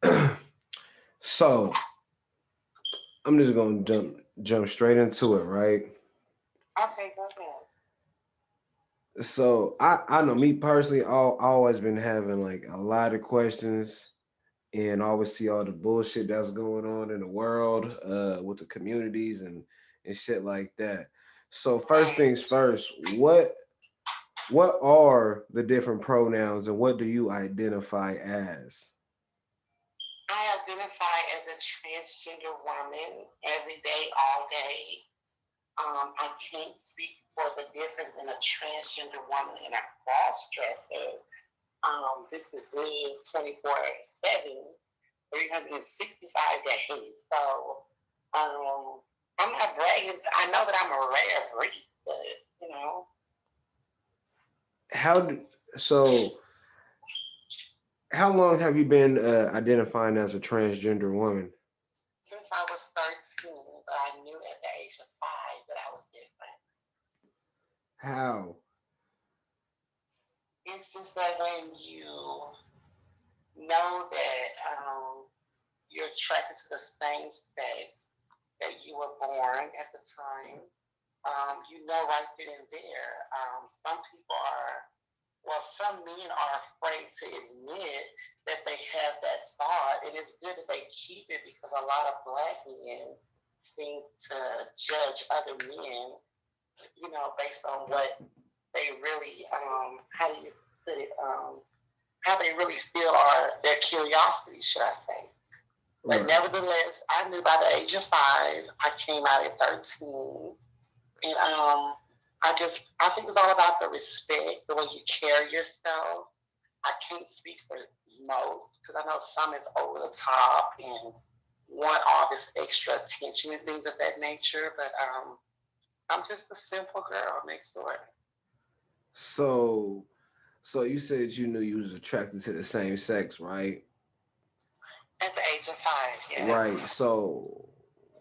right. So I'm just gonna jump straight into it, right? Okay, go ahead. So I know me personally, I always been having like a lot of questions and always see all the bullshit that's going on in the world with the communities and shit like that. So first Right. things first, what are the different pronouns and what do you identify as? I identify as a transgender woman every day, all day. I can't speak for the difference in a transgender woman and a cross dresser. This is me 24/7, 365 days. So I'm not bragging. I know that I'm a rare breed, but you know, How do, so how long have you been identifying as a transgender woman? since I was 13, but I knew at the age of 5 that I was different. How? It's just that when you know that you're attracted to the same sex that you were born at the time, you know right then and there. Some people are, well, some men are afraid to admit that they have that thought, and it's good that they keep it because a lot of black men seem to judge other men, based on what they really, how do you put it, how they really feel or their curiosity, should I say. But Right. nevertheless, I knew by the age of 5, I came out at 13. And I think it's all about the respect, the way you carry yourself. I can't speak for most because I know some is over the top and want all this extra attention and things of that nature. But I'm just a simple girl next door. So so you said you knew you was attracted to the same sex, right? At the age of 5, Right. yes. So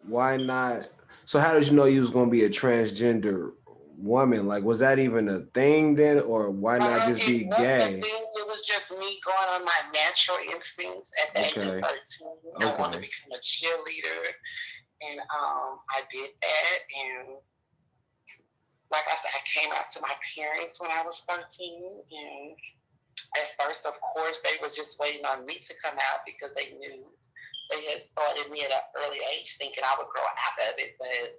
why not? So how did you know you was gonna be a transgender woman? Like, was that even a thing then, or why not just It be wasn't a gay? thing. It was just me going on my natural instincts at the age of Okay. 13. I wanted to Okay. become a cheerleader, and I did that. And like I said, I came out to my parents when I was 13. And at first, of course, they was just waiting on me to come out because they knew they had started me at an early age thinking I would grow out of it. But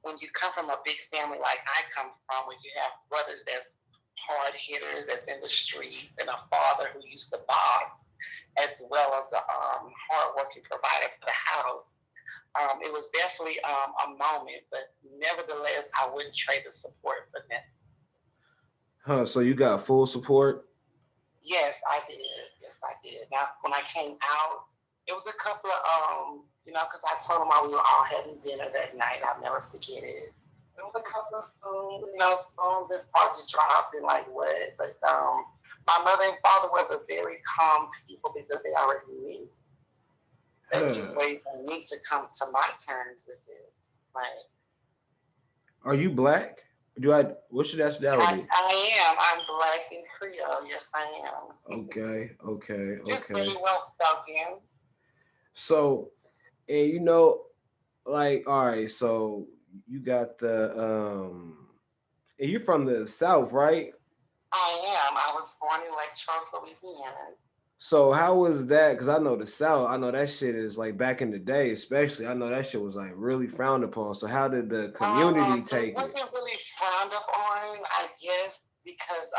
when you come from a big family like I come from, when you have brothers that's hard hitters, that's in the streets, and a father who used to box, as well as a hardworking provider for the house, it was definitely a moment. But nevertheless, I wouldn't trade the support for that. Huh. So you got full support? Yes, I did. Yes, I did. Now, when I came out, it was a couple of, because I told them we were all having dinner that night. I'll never forget it. There was a couple of, songs and parties dropped and like what. But my mother and father were the very calm people because they already knew. They were just Huh. waiting for me to come to my terms with it. Like, Are you black? Do I? What's your nationality? I am. I'm black and Creole. Yes, I am. Okay. Okay. Just Okay. very well spoken. So, and like, all right. So you got and you're from the South, right? I am. I was born in Lake Charles, Louisiana. So how was that? Because I know the South, I know that shit is like back in the day, especially. I know that shit was like really frowned upon. So how did the community It take it? wasn't really frowned upon, I guess, because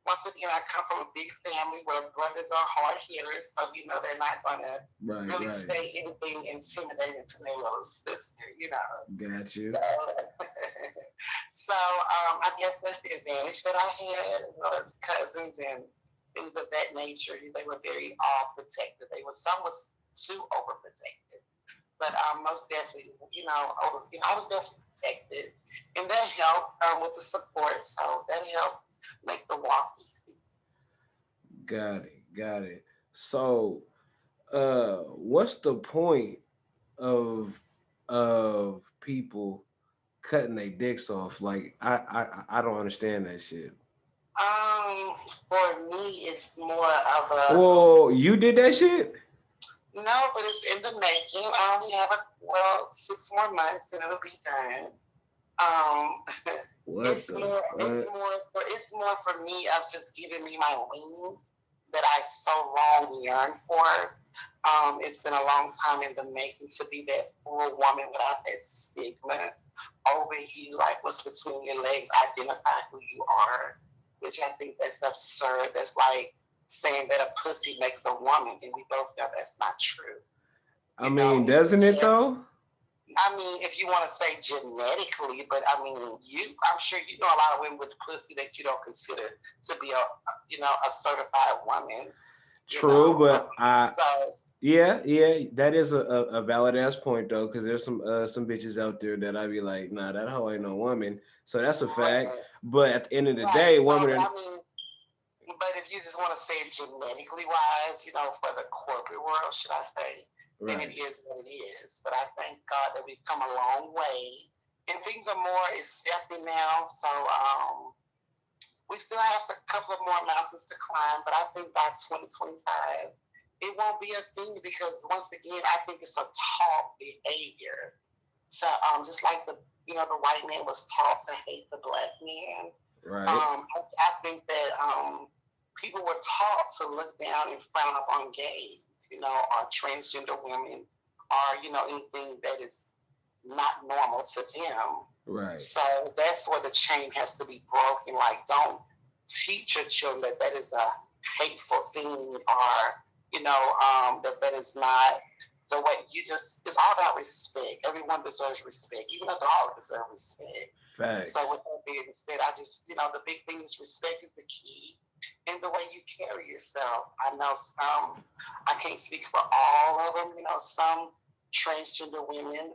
once again, I come from a big family where brothers are hard hitters, so they're not gonna Right, really right. say anything intimidating to their little sister. Got So, you. I guess that's the advantage that I had was cousins and things of that nature. They were very all protected. Some was too overprotected, but most definitely, I was definitely protected, and that helped with the support. So that helped make the walk easy. Got it. Got it. So what's the point of people cutting their dicks off? Like I don't understand that shit. For me, it's more of a Well, you did that shit? no, but it's in the making. I only have 6 more months and it'll be done. Um, What the it's fuck? more for me of just giving me my wings that I so long yearned for. It's been a long time in the making to be that full woman without that stigma over you, like what's between your legs, identify who you are, which I think that's absurd. That's like saying that a pussy makes a woman, and we both know that's not true. I mean, doesn't it though? I mean, if you want to say genetically, but I mean, I'm sure you know a lot of women with pussy that you don't consider to be a certified woman, you True, know. but I So, yeah, yeah, that is a valid ass point though, because there's some bitches out there that I'd be like, nah, that hoe ain't no woman. So that's a fact. right, But at the end of the right. day, So, women are I mean, but if you just want to say it genetically wise, for the corporate world, should I say, then it right. is what it is. But I thank God that we've come a long way and things are more accepted now. So, we still have a couple of more mountains to climb, but I think by 2025, it won't be a thing because once again, I think it's a taught behavior. So just like the white man was taught to hate the black man. Right. I think that people were taught to look down and frown upon gays, or transgender women, or anything that is not normal to them. Right. So that's where the chain has to be broken. Like, don't teach your children that that is a hateful thing, or that is not the way. It's all about respect. Everyone deserves respect. Even a dog deserves respect. So Facts. with that being said, I just, the big thing is respect is the key, and the way you carry yourself. I know I can't speak for all of them. Some transgender women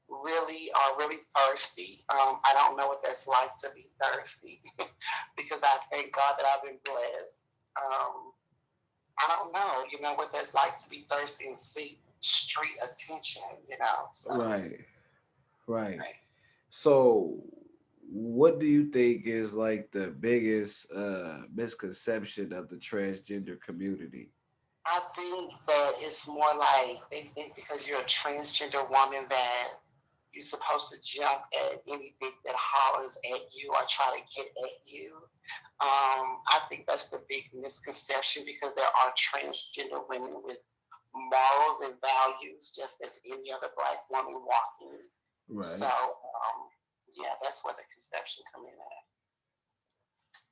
really are really thirsty. I don't know what that's like to be thirsty because I thank God that I've been blessed. Um, I don't know, what that's like to be thirsty and seek street attention. So, Right. Right. right. So what do you think is like the biggest misconception of the transgender community? I think that it's more like they think because you're a transgender woman that you're supposed to jump at anything that hollers at you or try to get at you. I think that's the big misconception because there are transgender women with morals and values just as any other black woman walking. So, Right. yeah, that's where the conception come in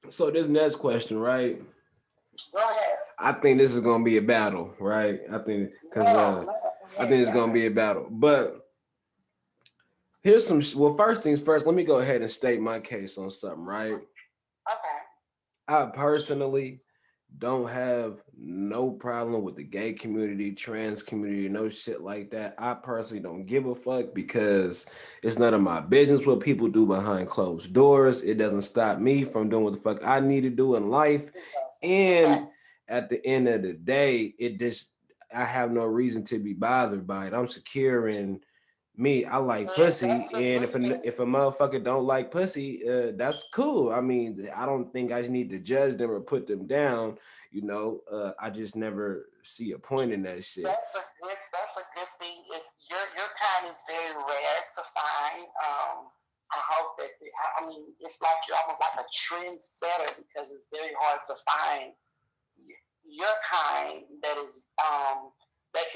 at. So this next question, right? Go ahead. I think this is gonna be a battle, right? I think because No, no, I yes, think it's go gonna ahead. be a battle. But here's some. Well, first things first. Let me go ahead and state my case on something, right? Okay. I personally don't have no problem with the gay community, trans community, no shit like that. I personally don't give a fuck because it's none of my business what people do behind closed doors. It doesn't stop me from doing what the fuck I need to do in life. And Okay. at the end of the day, it just I have no reason to be bothered by it. I'm secure in me. I like And pussy, that's a and good thing. if a motherfucker don't like pussy, that's cool. I mean, I don't think I need to judge them or put them down. I just never see a point in that shit. That's a good thing. If your kind is very rare to find. I hope that I mean it's like you're almost like a trendsetter because it's very hard to find your kind that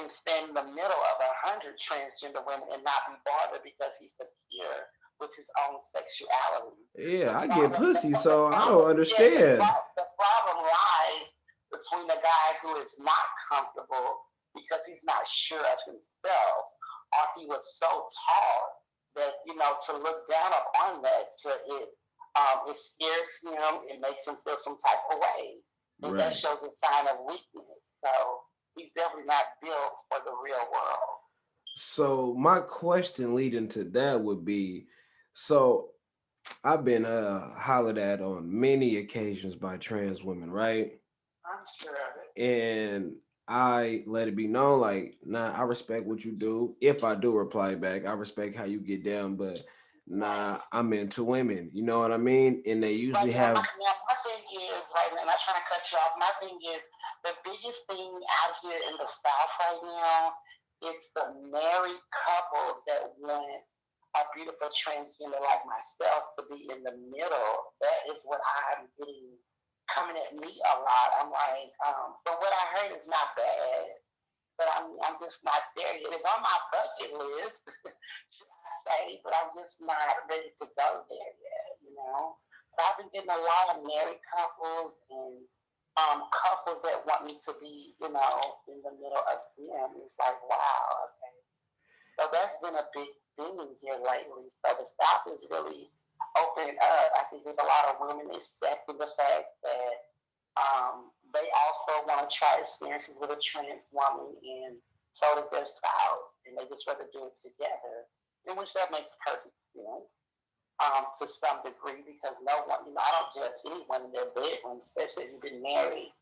can stand in the middle of 100 transgender women and not be bothered because he's secure with his own sexuality. Yeah, The I get problem, the, pussy, the so I don't problem, yeah, understand. the problem lies between the guy who is not comfortable because he's not sure of himself, or he was so taught that to look down upon that it scares him, it makes him feel some type of way, and that Right. shows a sign of weakness. So he's definitely not built for the real world. So my question leading to that would be, so I've been hollered at on many occasions by trans women, right? I'm sure of it. And I let it be known, like, nah, I respect what you do. If I do reply back, I respect how you get down, but nah, I'm into women. You know what I mean? And they usually Right now, have my thing is, right now, I'm not trying to cut you off. My thing is, the biggest thing out here in the South right now is the married couples that want a beautiful transgender like myself to be in the middle. That is what I'm getting coming at me a lot. I'm like, but what I heard is not bad, but I'm just not there yet. It's on my bucket list, should I say, but I'm just not ready to go there yet, you know. But I've been getting a lot of married couples and couples that want me to be, you know, in the middle of them. It's like, wow, okay. So that's been a big thing here lately. So the South is really opening up. I think there's a lot of women accepting the fact that they also want to try experiences with a trans woman, and so does their spouse, and they just rather do it together, in which that makes perfect sense to some degree because no one, you know, I don't judge anyone in their bedroom, especially if you've been married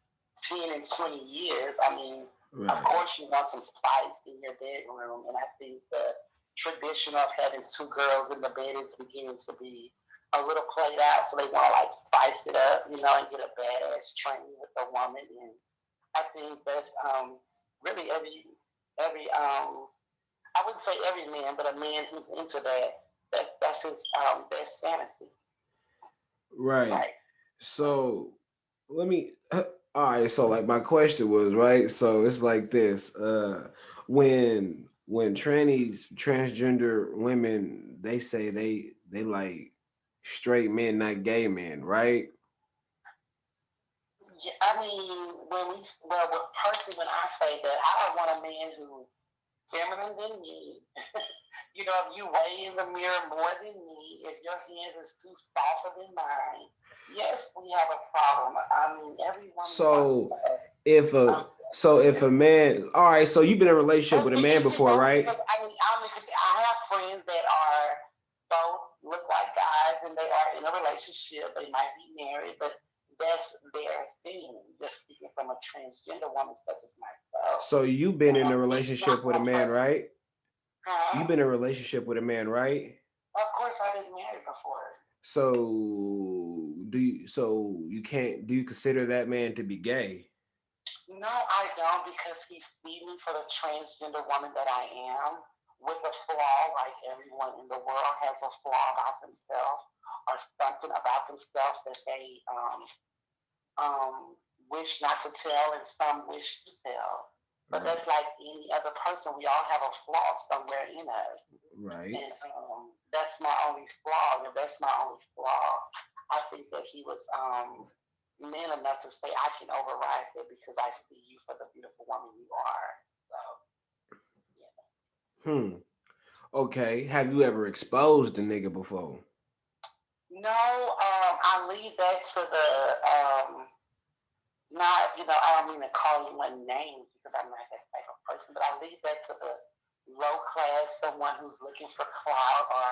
10 and 20 years. I mean, of right. course, you want some spice in your bedroom, and I think the tradition of having two girls in the bed is beginning to be a little played out. So they want to like spice it up, you know, and get a badass training with a woman. And I think that's really every I wouldn't say every man, but a man who's into that. That's his best fantasy, Right. right? So let me all right, so like my question was, right? So it's like this. When transgender women they say they like straight men, not gay men, right? Yeah, I mean, personally, when I say that, I don't want a man who's feminine than me. You know, if you weigh in the mirror more than me, if your hands is too softer than mine, yes, we have a problem. I mean, every woman wants So to. if a Um, if a man, all right, so you've been in a relationship with a and man you can before, go right? because I have friends that are both look like guys and they are in a relationship. They might be married, but that's their thing. Just speaking from a transgender woman such as myself, So you've been in a it's not relationship with a gonna man, hurt. right? You've Huh? been in a relationship with a man, right? Of course, I've been married before. So you can't do you consider that man to be gay? No, I don't because he sees me for the transgender woman that I am with a flaw like everyone in the world has a flaw about themselves or something about themselves that they um, wish not to tell and some wish to tell. But Right. that's like any other person. We all have a flaw somewhere in us. Right. And that's my only flaw. And that's my only flaw. I think that he was man enough to say, I can override that because I see you for the beautiful woman you are. So, yeah. Hmm. Okay. Have you ever exposed a nigga before? No, I leave that to the not, you know, I don't mean to call you one name because I'm not that type of person, but I leave that to the low class, someone who's looking for clout or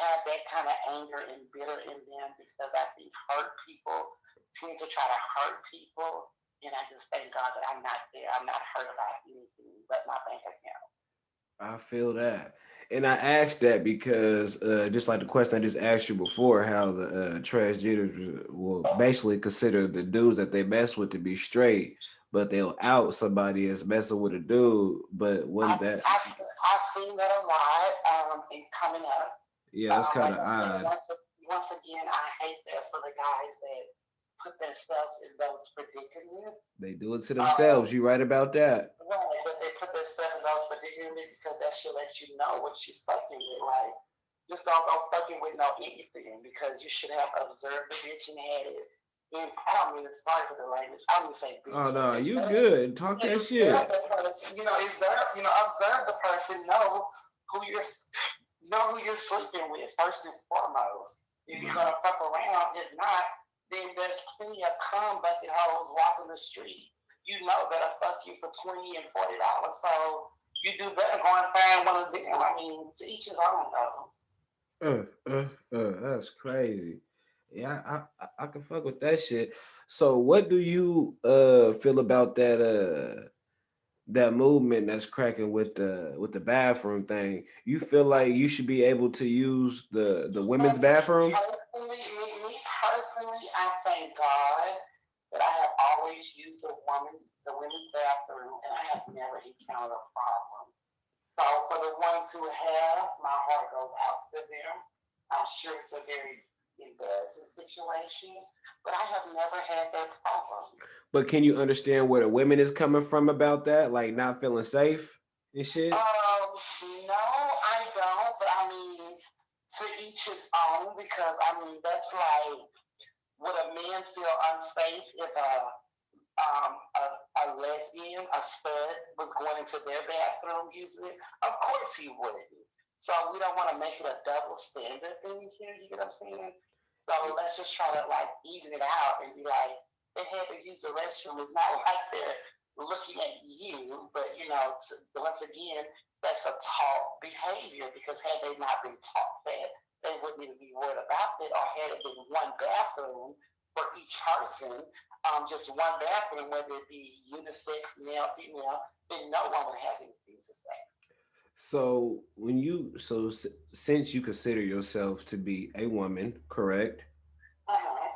have that kind of anger and bitter in them because I think hurt people tend to try to hurt people. And I just thank God that I'm not there. I'm not hurt about anything but my bank account. I feel that. And I asked that because just like the question I just asked you before, how the transgenders will basically consider the dudes that they mess with to be straight, but they'll out somebody as messing with a dude. But when I've, that, I've, I've seen that a lot in coming up. yeah, that's kind Like of I said, odd. once again, I hate that for the guys that put themselves in those predicaments. They do it to Um, themselves. You right about that? right, but they put themselves in those predicaments because that should let you know what you're fucking with. Like, just don't go fucking with no anything because you should have observed the bitch and had it. And I don't mean to sorry for the language. I don't even say Oh bitch, but no, you observe. good. Talk Yeah, that observe shit. the person. You know, observe the person. Who you're know who you're sleeping with first and foremost. If you're Right. gonna fuck around, if not, then there's plenty of cum bucket hoes walking the street. You know better fuck you for $20 and $40. So you do better go and find one of them. I mean, to each his own though. That's crazy. Yeah, I can fuck with that shit. So, what do you feel about that movement that's cracking with the bathroom thing, you feel like you should be able to use the women's bathroom? Me personally, I thank God that I have always used the women's bathroom, and I have never encountered a problem. So for the ones who have, my heart goes out to them. I'm sure it's a very embarrassing situation, but I have never had that problem. But can you understand where the women is coming from about that, like not feeling safe and shit? No, I don't. But I mean, to each his own, because I mean that's like, would a man feel unsafe if a lesbian, a stud, was going into their bathroom using it? Of course he wouldn't. So we don't want to make it a double standard thing here. You get what I'm saying? So let's just try to like even it out and be like, they had to use the restroom. It's not like they're looking at you, but once again, that's a taught behavior, because had they not been taught that, they wouldn't even be worried about it. Or had it been one bathroom for each person, just one bathroom, whether it be unisex, male, female, then no one would have anything to say. So since you consider yourself to be a woman, correct? Uh-huh.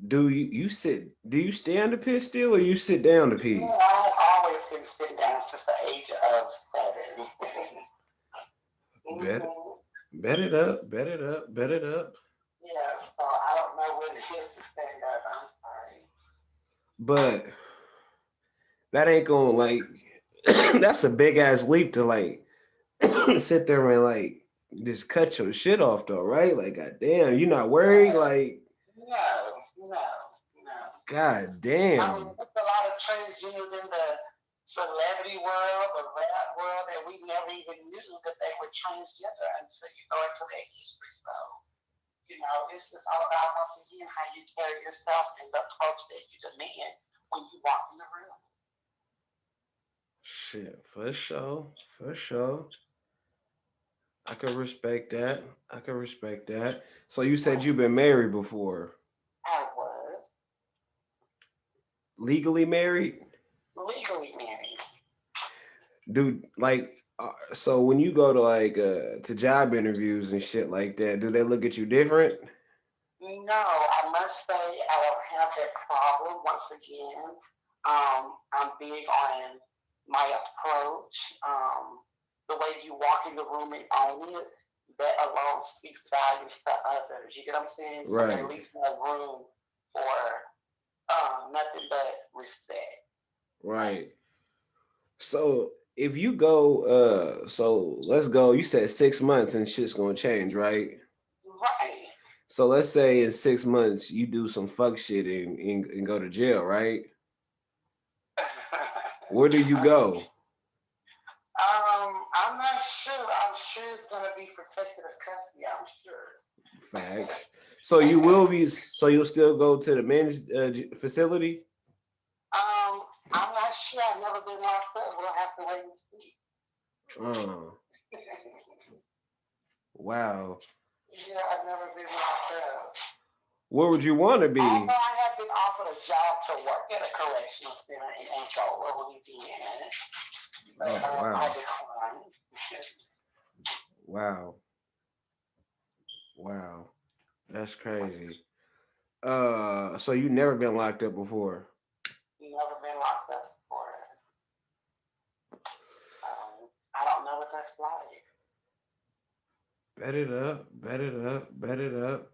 Do you stand to piss still or you sit down to No, pee? I have always been sitting down since the age of 7. Bet hmm bet it up, bet it up, bet it up. Yeah, so I don't know what it is to stand up. I'm sorry. But that ain't gonna like that's a big ass leap to like sit there and like just cut your shit off though, right? Like goddamn, you not worried? No, Like no. god I mean, damn. there's a lot of transgenders in the celebrity world, the rap world, that we never even knew that they were transgender until you go into their history. So, it's just all about, once again, how you carry yourself and the approach that you demand when you walk in the room. Shit, for sure. For sure. I can respect that. I can respect that. So you said you've been married before. I was Legally married? legally married. Dude, like so when you go to like to job interviews and shit like that, do they look at you different? No, I must say I don't have that problem. Once again, I'm big on my approach. The way you walk in the room and own it, that alone speaks volumes to others. You get what I'm saying? So that Right. leaves no room for nothing but respect. Right. So if you go so let's go, you said 6 months and shit's gonna change, right? Right. So let's say in 6 months you do some fuck shit and go to jail, right? Where do you go? I'm not sure. I'm sure it's gonna be protective custody. I'm sure. Facts. So you will be. So you'll still go to the men's facility. I'm not sure. I've never been locked up. We'll have to wait and see. Oh, wow. Yeah, I've never been locked up. Where would you want to Although be? I have been offered a job to work at a correctional center in Angola, Louisiana, but Oh, I wow, declined. wow, wow. That's crazy. So you never been locked up before? Never been locked up before. I don't know what that's like. Bet it up. Bet it up. Bet it up.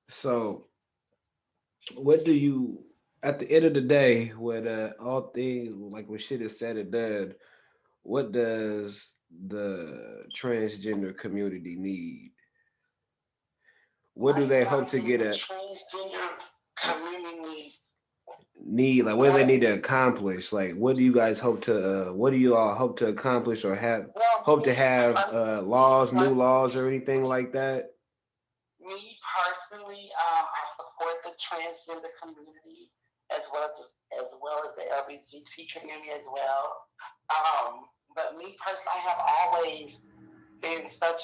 So what do you? At the end of the day, when all things like when shit is said and done, what does the transgender community need? What do Right they now, hope to get the at? transgender community, Need like what do they need to accomplish? Like what do you guys hope to? What do you all hope to accomplish or have well, hope to have laws, new laws, or anything me like that? Me personally, I support the transgender community as well as the LGBT community as well. But me personally, I have always been so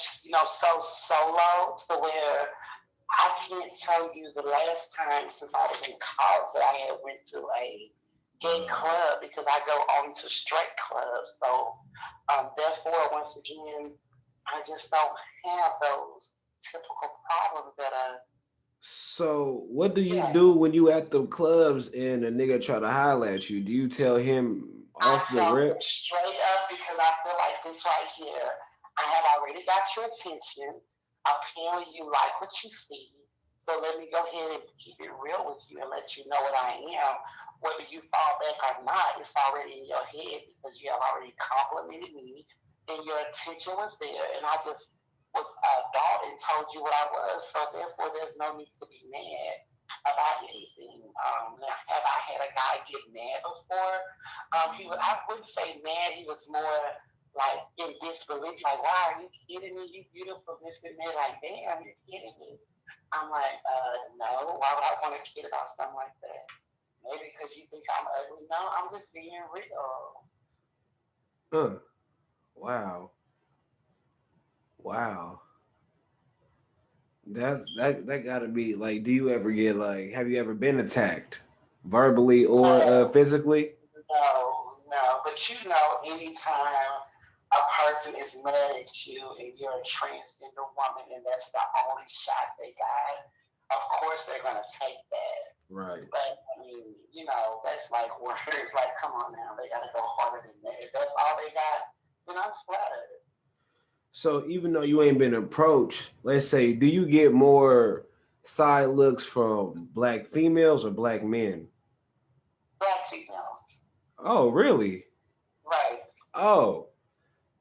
solo to where I can't tell you the last time since I was in college that I had went to a gay club because I go only to straight clubs. So therefore, once again, I just don't have those typical problems that are. So what do you Yeah, do when you at the clubs and a nigga try to holler at you? Do you tell him I off the tell them rip? straight up because I feel like this right here. I have already got your attention. Apparently, you like what you see. So let me go ahead and keep it real with you and let you know what I am. Whether you fall back or not, it's already in your head because you have already complimented me and your attention was there. And I just was adult and told you what I was. So therefore, there's no need to be mad about anything. Now, have I had a guy get mad before? He was, I wouldn't say mad. He was more like in disbelief. Like, why are you kidding me? You beautiful, this and that. Like, damn, you're kidding me. I'm like, no. Why would I want to kid about something like that? Maybe because you think I'm ugly. No, I'm just being real. Huh. Wow. Wow. That gotta be like, do you ever get like, have you ever been attacked? Verbally or No, physically? no. But you know, anytime a person is mad at you and you're a transgender woman and that's the only shot they got, of course they're gonna take that. Right. But I mean, you know, that's like words. Like, come on now, they gotta go harder than that. If that's all they got, then I'm flattered. So even though you ain't been approached, let's say, do you get more side looks from black females or black men? Black females, Oh, really? right? Oh,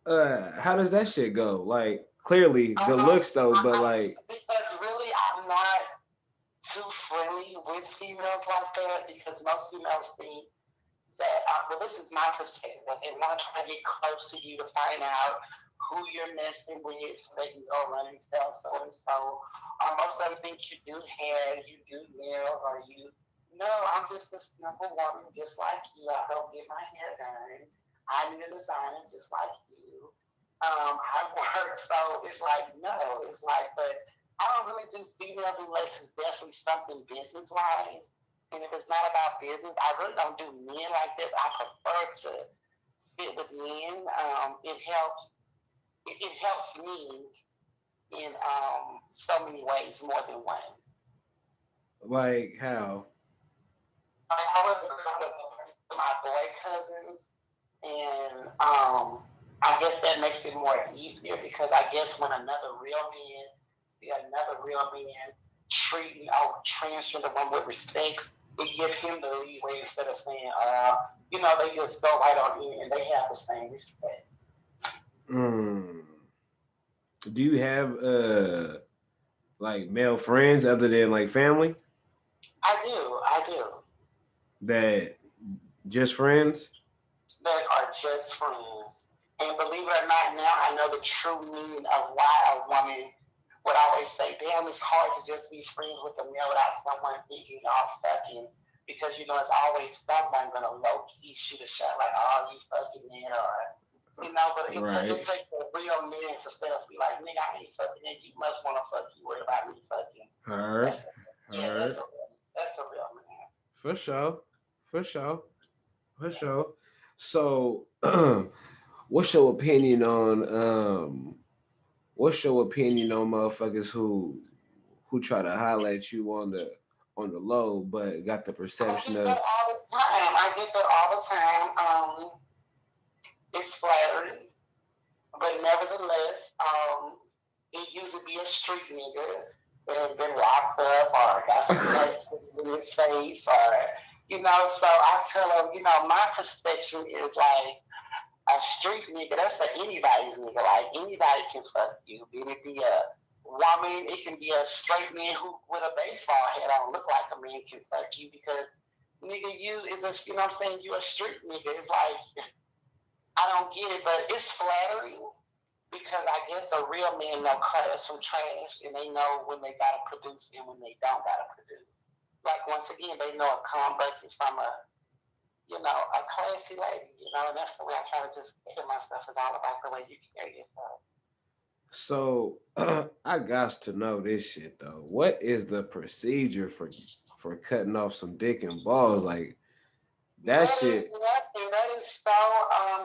how does that shit go? Like, clearly the looks though, but like, Because really, I'm not too friendly with females like that because most females think that, well, this is my perspective, that they want to try to get close to you to find out who you're messing with so they can go run and tell so and so. Most of them think you do hair, you do nails, or you. No, I'm just a simple woman just like you. I don't get my hair done. I need a designer just like you. I work, so it's like, no, it's like, but I don't really do females unless it's definitely something business wise. And if it's not about business, I really don't do men like that. I prefer to sit with men. It helps me in so many ways more than one. like how? I was around with my boy cousins, and I guess that makes it more easier because I guess when another real man see another real man treating a transgender woman with respect, it gives him the leeway instead of saying, they just go right on in and they have the same respect. Mm. Do you have like male friends other than like family I do. that just friends? That are just friends. And believe it or not, now I know the true meaning of why a woman would always say, damn, it's hard to just be friends with a male without someone thinking y'all fucking. Because, it's always someone going to low key shoot a shot like, oh, you fucking man, or, but it Right. takes a real man to stand up and be like, nigga, I ain't fucking and you must want to fuck you, worry about me fucking. Heard. That's, yeah, Heard. that's a real man. For sure. For sure. For sure. So what's your opinion on motherfuckers who try to highlight you on the low but got the I perception get that of all the time. I get that all the time. It's flattering, but nevertheless, it usually be a street nigga that has been locked up or got some tattoos in his face, or So I tell them, my perspective is like a street nigga. That's a anybody's nigga. Like anybody can fuck you. It be a woman, it can be a straight man who with a baseball hat on look like a man can fuck you because nigga, you is a you know what I'm saying, you a street nigga. It's like I don't get it, but it's flattering because I guess a real man know class from trash and they know when they gotta produce and when they don't gotta produce. Like once again, they know a calm bucket from a classy lady, and that's the way I try to just carry myself is all about the way you carry yourself. so I got to know this shit though. What is the procedure for cutting off some dick and balls? Like, That That is shit. nothing. That is so.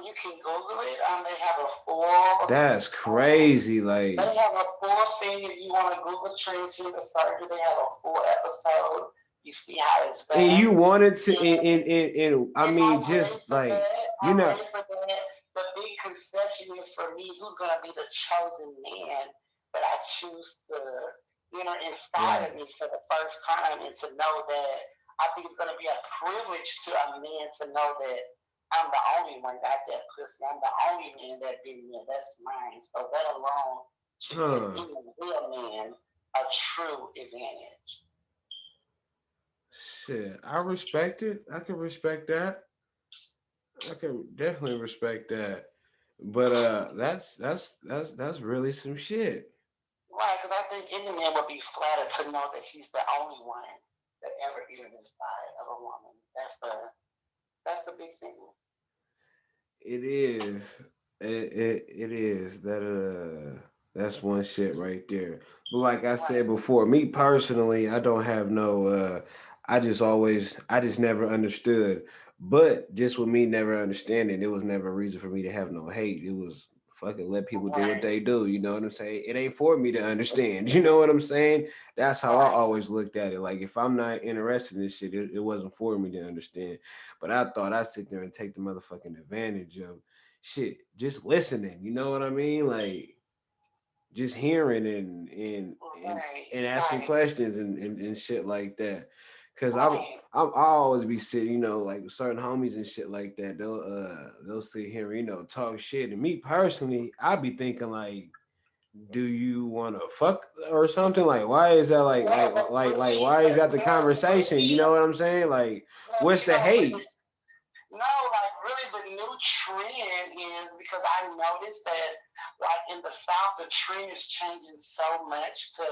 You can Google it. They have a full. That's Um, crazy. Like, they have a full thing. If you want to Google transgender surgery, they have a full episode. You see how it's and done. you wanted to, And, and I and mean, I'm ready just for like, that. you I'm know, ready for that. The big conception is for me who's going to be the chosen man that I choose to enter inside of right. me for the first time, and to know that I think it's going to be a privilege to a man to know that I'm the only one got that pussy. I'm the only man that been there. That's mine. So that alone should give Huh. any real man a true advantage. Shit. I respect it. I can respect that. I can definitely respect that. But that's really some shit. Right, because I think any man would be flattered to know that he's the only one that ever entered inside of a woman. That's the big thing. It is. It is that that's one shit right there. But like I Right, said before, me personally, I don't have no I just never understood. But just with me never understanding, it was never a reason for me to have no hate. It was fucking let people do what right, they do. You know what I'm saying? It ain't for me to understand. You know what I'm saying? That's how I right. always looked at it. Like if I'm not interested in this shit, it wasn't for me to understand. But I thought I'd sit there and take the motherfucking advantage of shit, just listening. You know what I mean? Like just hearing Right, and asking right, questions and shit like that. Cause right. I always be sitting, you know, like with certain homies and shit like that. They'll sit here, you know, talk shit. And me personally, I be thinking like, do you want to fuck or something? Like, why is that Yeah, but why really, is that the yeah, conversation? You really, know what I'm saying? Like, well, what's the hate? no, like really the new trend is because I noticed that like in the South, the trend is changing so much to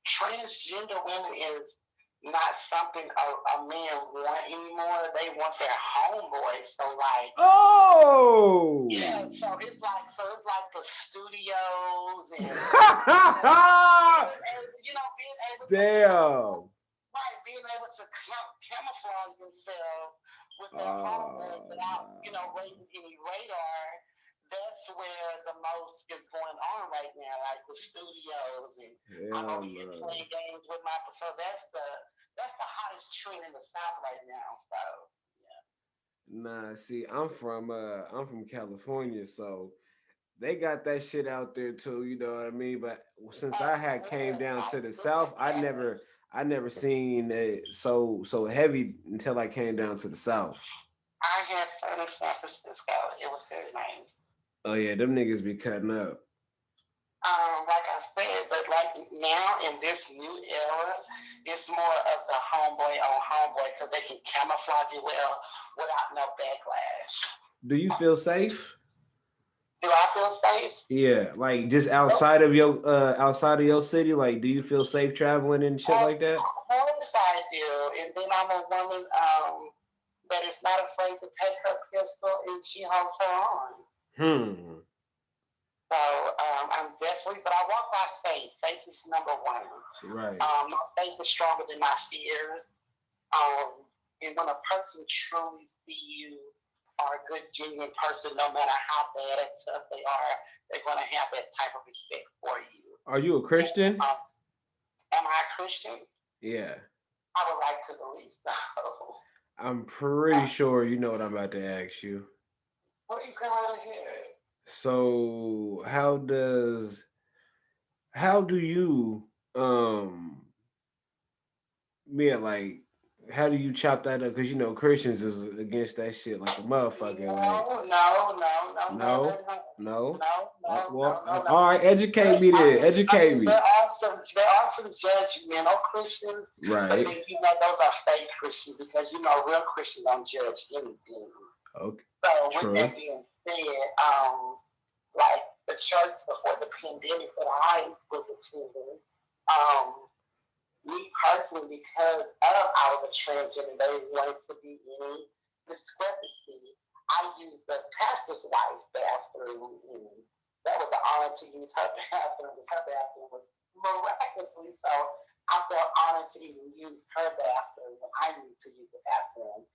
transgender women is not something a man want anymore. They want their homeboy. So like yeah, Oh, so it's like the studios and being able to damn. right, being able to camouflage themselves with their homeboys Oh without, no. raising any radar. That's where the most is going on right now, like the studios, and I'm Hell over here no. playing games with my. So that's the hottest trend in the South right now. So yeah, Nah, see, I'm from California, so they got that shit out there too, you know what I mean? But since I had came down I to the look south, at that. I never seen it so heavy until I came down to the south. I had fun in San Francisco. It was very nice. Oh yeah, them niggas be cutting up. Like I said, but like now in this new era, it's more of the homeboy on homeboy because they can camouflage it well without no backlash. Do you feel safe? Do I feel safe? Yeah, like just Nope. outside of your city, like do you feel safe traveling and shit Of like that? course I do. And then I'm a woman that is not afraid to take her pistol and she holds her own. Hmm. So I'm definitely, but I walk by faith. Faith is number one. Right. My faith is stronger than my fears. Um, and when a person truly see you are a good, genuine person, no matter how bad and tough they are, they're going to have that type of respect for you. Are you a And Christian? am I a Christian? Yeah. I would like to believe so. I'm pretty sure you know what I'm about to ask you. Please go right ahead. So how do you um yeah, like how do you chop that up? Because you know Christians is against that shit like a motherfucker. Like No, no, no, no, no, no, no, no. no, no, no, no, no. All right, educate But me I then. mean, I Educate mean, me. there are some judgmental Christians, but Right. then those are fake Christians because real Christians don't judge anything. Okay. So with that True. being said, like the church before the pandemic that I was attending, um, me personally, because of I was a transgender, they wanted to be any discrepancy. I used the pastor's wife's bathroom, and that was an honor to use her bathroom because her bathroom was miraculously so. I felt honored to even use her bathroom when I needed to use the bathroom.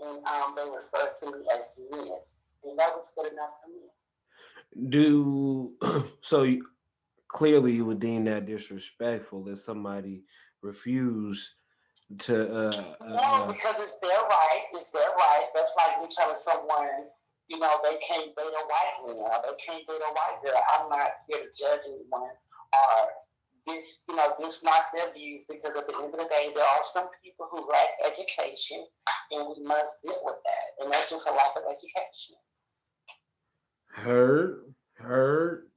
and they referred to me as Miss, and that was good enough for me. Do so clearly you would deem that disrespectful if somebody refused to No, because it's their right. It's their right. That's like me telling someone, they can't date a white man or they can't date a white girl. I'm not here to judge anyone or this not their views because at the end of the day, there are some people who lack education and we must deal with that. And that's just a lack of education. heard heard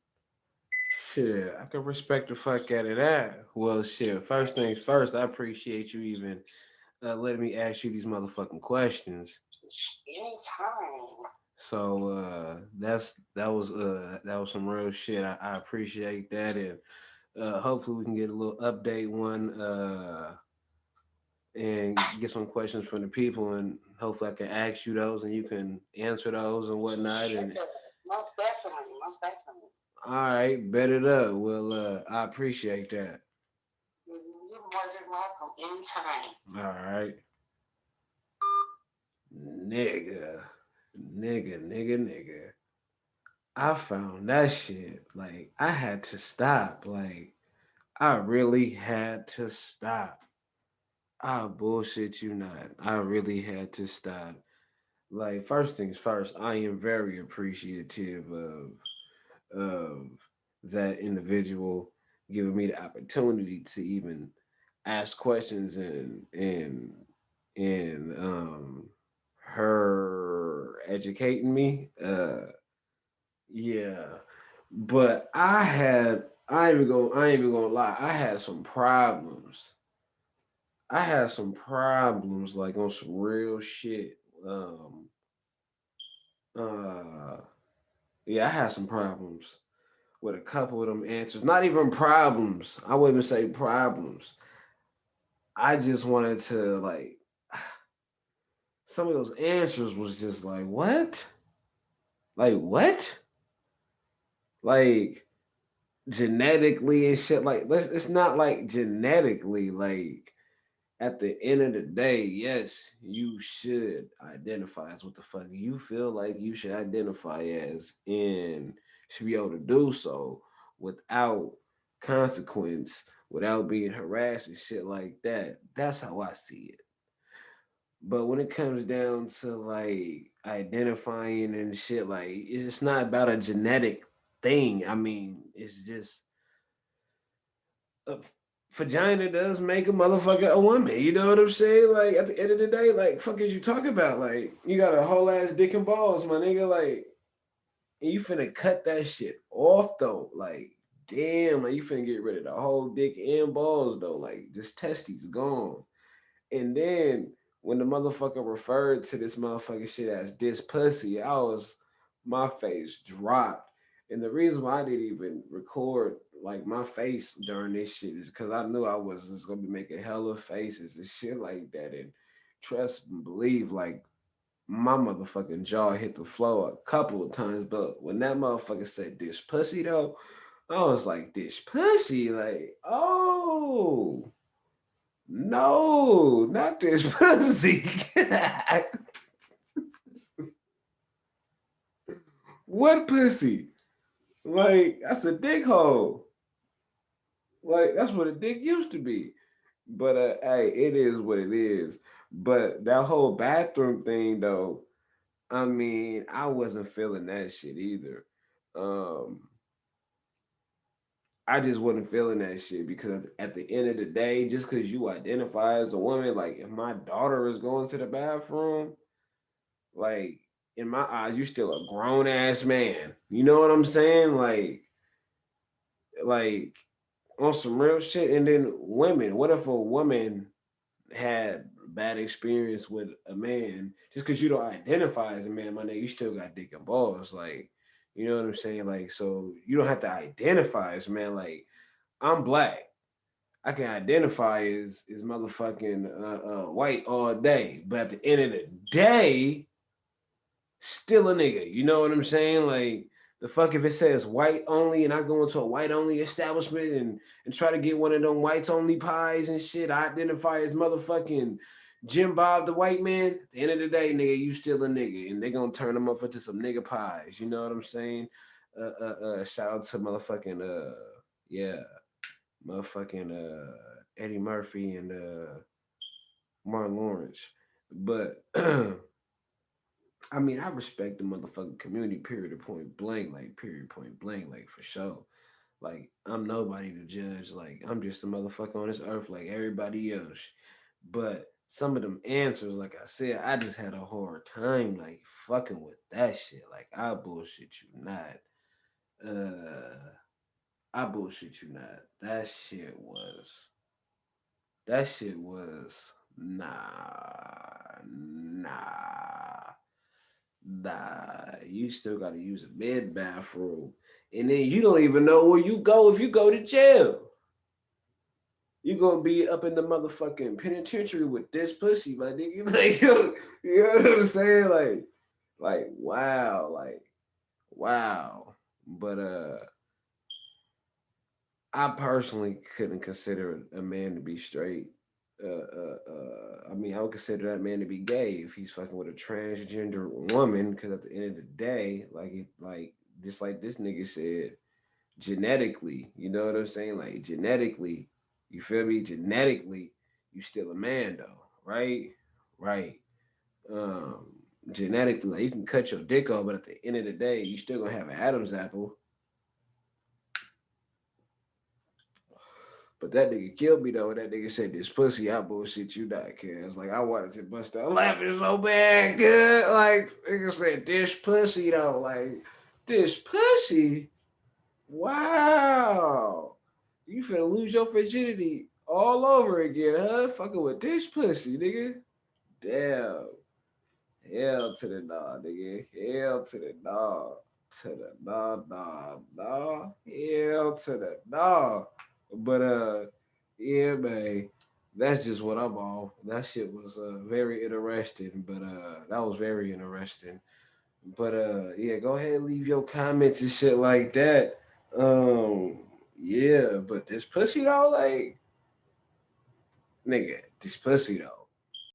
shit. I can respect the fuck out of that. Well, shit. First things first, I appreciate you even letting me ask you these motherfucking questions. Anytime. So that was some real shit. I appreciate that, and hopefully we can get a little update one and get some questions from the people, and hopefully I can ask you those and you can answer those and whatnot. Sure. And Most definitely. Most definitely. all right, bet it up. Well, I appreciate that. You're more than welcome anytime. All right, nigga, nigga. I found that shit. Like I had to stop. Like I really had to stop. I bullshit you not. I really had to stop. Like first things first, I am very appreciative of that individual giving me the opportunity to even ask questions and her educating me. Yeah. But I ain't even gonna lie, I had some problems. I had some problems like on some real shit. Um uh yeah, I had some problems with a couple of them answers. Not even problems. I wouldn't even say problems. I just wanted to like some of those answers was just like what? Like what? Like genetically and shit. Like it's not like genetically. Like at the end of the day, yes, you should identify as what the fuck you feel like you should identify as, and should be able to do so without consequence, without being harassed and shit like that. That's how I see it. But when it comes down to like identifying and shit, like it's not about a genetic thing. I mean, it's just a vagina does make a motherfucker a woman. You know what I'm saying? Like at the end of the day, like fuck is you talking about? Like you got a whole ass dick and balls, my nigga. Like and you finna cut that shit off though. Like damn, like you finna get rid of the whole dick and balls though. Like this testes gone. And then when the motherfucker referred to this motherfucking shit as this pussy, my face dropped. And the reason why I didn't even record like my face during this shit is because I knew I was just gonna be making hella faces and shit like that. And trust and believe, like my motherfucking jaw hit the floor a couple of times. But when that motherfucker said this pussy though, I was like, this pussy, like, oh. No, not this pussy. What pussy? Like that's a dick hole. Like that's what a dick used to be. But hey, it is what it is. But that whole bathroom thing though, I mean, I wasn't feeling that shit either. Um, I just wasn't feeling that shit because at the end of the day, just because you identify as a woman, like if my daughter is going to the bathroom, like in my eyes, you still a grown ass man. You know what I'm saying? Like on some real shit. And then women. What if a woman had bad experience with a man just because you don't identify as a man, my nigga? You still got dick and balls. Like, you know what I'm saying? Like, so you don't have to identify as a man. Like, I'm black. I can identify as motherfucking white all day, but at the end of the day, still a nigga. You know what I'm saying? Like the fuck if it says white only and I go into a white only establishment and try to get one of them whites only pies and shit, I identify as motherfucking Jim Bob the white man, at the end of the day, nigga, you still a nigga, and they gonna turn them up into some nigga pies. You know what I'm saying? Shout out to motherfucking yeah, motherfucking Eddie Murphy and Martin Lawrence. But I mean, I respect the motherfucking community. Period. Point blank, like period. Point blank, like for sure. Like I'm nobody to judge. Like I'm just a motherfucker on this earth, like everybody else. But some of them answers, like I said, I just had a hard time like fucking with that shit. Like I bullshit you not. Uh I bullshit you not. That shit was nah. Nah. You still gotta use a mid bathroom. And then you don't even know where you go if you go to jail. You gonna be up in the motherfucking penitentiary with this pussy, my nigga. Like, you know what I'm saying? Wow, wow. But I personally couldn't consider a man to be straight. I mean, I would consider that man to be gay if he's fucking with a transgender woman. Because at the end of the day, just like this nigga said, genetically, you know what I'm saying? Like genetically, you feel me? Genetically, you still a man though, right? Right. Um, Genetically, like you can cut your dick off, but at the end of the day, you still gonna have an Adam's apple. But that nigga killed me though. That nigga said this pussy, I bullshit you not, cuz. Like I wanted to bust out laughing so bad, good. Like nigga said this pussy though. Like this pussy. Wow. You finna lose your virginity all over again, huh? Fucking with this pussy, nigga. Damn. Hell to the nah, nigga. Hell to the nah. To the nah. Hell to the nah. But yeah, man. That's just what I'm on. That shit was very interesting. But that was very interesting. But yeah, go ahead and leave your comments and shit like that. Yeah, but this pussy though, like nigga, this pussy though.